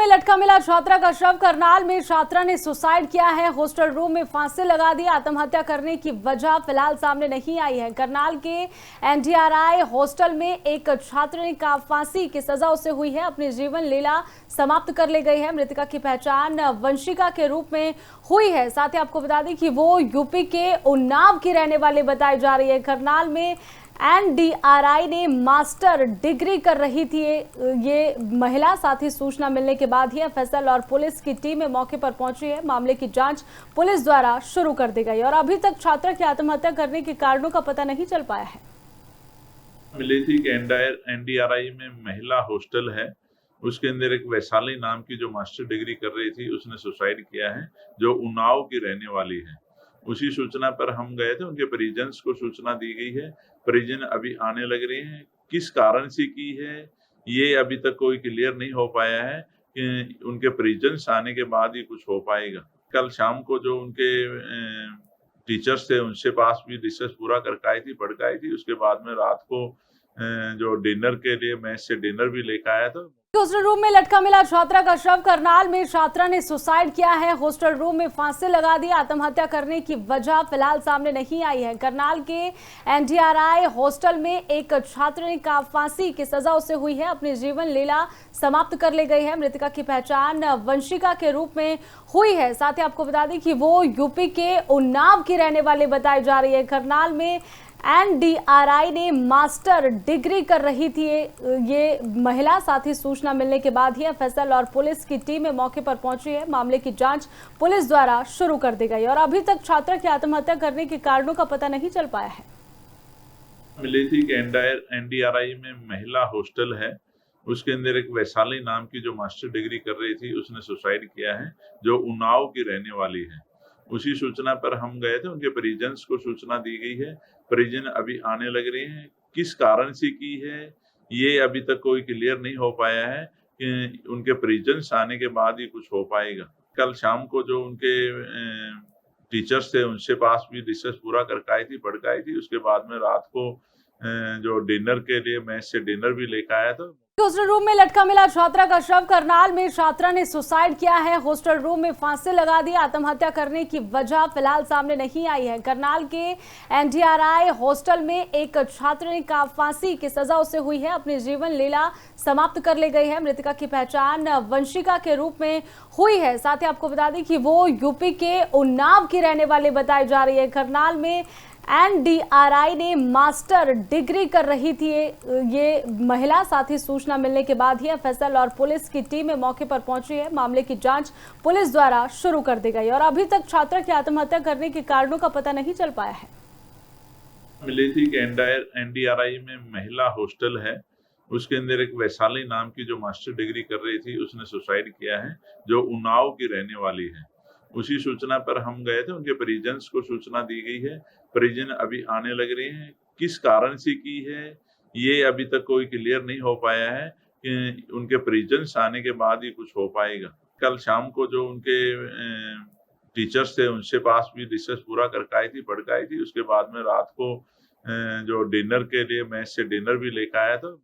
लटका मिला छात्रा का शव। करनाल में छात्रा ने सुसाइड किया है। हॉस्टल रूम में फांसी लगा दी। आत्महत्या करने की वजह फिलहाल सामने नहीं आई है। करनाल के एनडीआरआई हॉस्टल में एक छात्र ने फांसी की सजा उसे हुई है। अपनी जीवन लीला समाप्त कर ले गई है। मृतका की पहचान वंशिका के रूप में हुई है। साथ ही आपको बता दें कि वो यूपी के उन्नाव की रहने वाली बताई जा रही है। करनाल में एनडीआरआई ने मास्टर डिग्री कर रही थी ये महिला। साथ ही सूचना मिलने के बाद ही एफएसएल और पुलिस की टीमें मौके पर पहुंची है। मामले की जांच पुलिस द्वारा शुरू कर दी गई और अभी तक छात्रा की आत्महत्या करने के कारणों का पता नहीं चल पाया है। मिली थी कि एनडीआरआई में महिला हॉस्टल है, उसके अंदर एक वैशाली नाम की जो मास्टर डिग्री कर रही थी उसने सुसाइड किया है, जो उन्नाव की रहने वाली है। उसी सूचना पर हम गए थे, उनके परिजन्स को सूचना दी गई है। परिजन अभी आने लग रहे हैं। किस कारण से की है ये अभी तक कोई क्लियर नहीं हो पाया है कि उनके परिजन्स आने के बाद ही कुछ हो पाएगा। कल शाम को जो उनके टीचर्स थे उनसे पास भी डिस्कस पूरा करके आई थी, पढ़ के आई थी। उसके बाद में रात को जो डिनर के लिए मैस से डिनर भी लेकर आया था। हॉस्टल रूम में लटका मिला छात्रा का शव। करनाल में छात्रा ने सुसाइड किया है। हॉस्टल रूम में फांसी लगा दी। आत्महत्या करने की वजह फिलहाल सामने नहीं आई है। करनाल के एनडीआरआई हॉस्टल में एक छात्र ने फांसी की सजा उसे हुई है। अपनी जीवन लीला समाप्त कर ले गई है। मृतका की पहचान वंशिका के रूप में हुई है। साथ ही आपको बता दें कि वो यूपी के उन्नाव की रहने वाली बताई जा रही है। करनाल में एनडीआरआई ने मास्टर डिग्री कर रही थी ये महिला। साथ ही सूचना मिलने के बाद ही एफएसएल और पुलिस की टीमें मौके पर पहुंची है। मामले की जांच पुलिस द्वारा शुरू कर दी गई और अभी तक छात्रा की आत्महत्या करने के कारणों का पता नहीं चल पाया है। मिली थी कि एनडीआरआई में महिला हॉस्टल है, उसके अंदर एक वैशाली नाम की जो मास्टर डिग्री कर रही थी उसने सुसाइड किया है, जो उन्नाव की रहने वाली है। उसी सूचना पर हम गए थे, उनके परिजन्स को सूचना दी गई है। परिजन अभी आने लग रहे हैं। किस कारण से की है ये अभी तक कोई क्लियर नहीं हो पाया है कि उनके परिजन्स आने के बाद ही कुछ हो पाएगा। कल शाम को जो उनके टीचर्स थे उनसे पास भी डिस्कस पूरा करके आई थी, पढ़ के आई थी। उसके बाद में रात को जो डिनर के लिए मैस से डिनर भी लेकर आया था। हॉस्टल रूम में लटका मिला छात्रा का शव। करनाल में छात्रा ने सुसाइड किया है। हॉस्टल रूम में फांसी लगा दी। आत्महत्या करने की वजह फिलहाल सामने नहीं आई है। करनाल के एनडीआरआई हॉस्टल में एक छात्र ने फांसी की सजा उसे हुई है। अपनी जीवन लीला समाप्त कर ले गई है। मृतका की पहचान वंशिका के रूप में हुई है। साथ ही आपको बता दें कि वो यूपी के उन्नाव की रहने वाली बताई जा रही है। करनाल में एनडीआरआई ने मास्टर डिग्री कर रही थी ये महिला। साथ ही सूचना मिलने के बाद ही एफएसएल और पुलिस की टीमें मौके पर पहुंची है। मामले की जांच पुलिस द्वारा शुरू कर दी गई और अभी तक छात्रा की आत्महत्या करने के कारणों का पता नहीं चल पाया है। मिली थी कि एनडीआरआई में महिला हॉस्टल है, उसके अंदर एक वैशाली नाम की जो मास्टर डिग्री कर रही थी उसने सुसाइड किया है, जो उन्नाव की रहने वाली है। उसी सूचना पर हम गए थे, उनके परिजन्स को सूचना दी गई है। परिजन अभी आने लग रहे हैं। किस कारण से की है ये अभी तक कोई क्लियर नहीं हो पाया है कि उनके परिजन्स आने के बाद ही कुछ हो पाएगा। कल शाम को जो उनके टीचर्स थे उनसे पास भी डिस्कस पूरा करके आई थी, पढ़ के आई थी। उसके बाद में रात को जो डिनर के लिए मैस से डिनर भी लेकर आया था।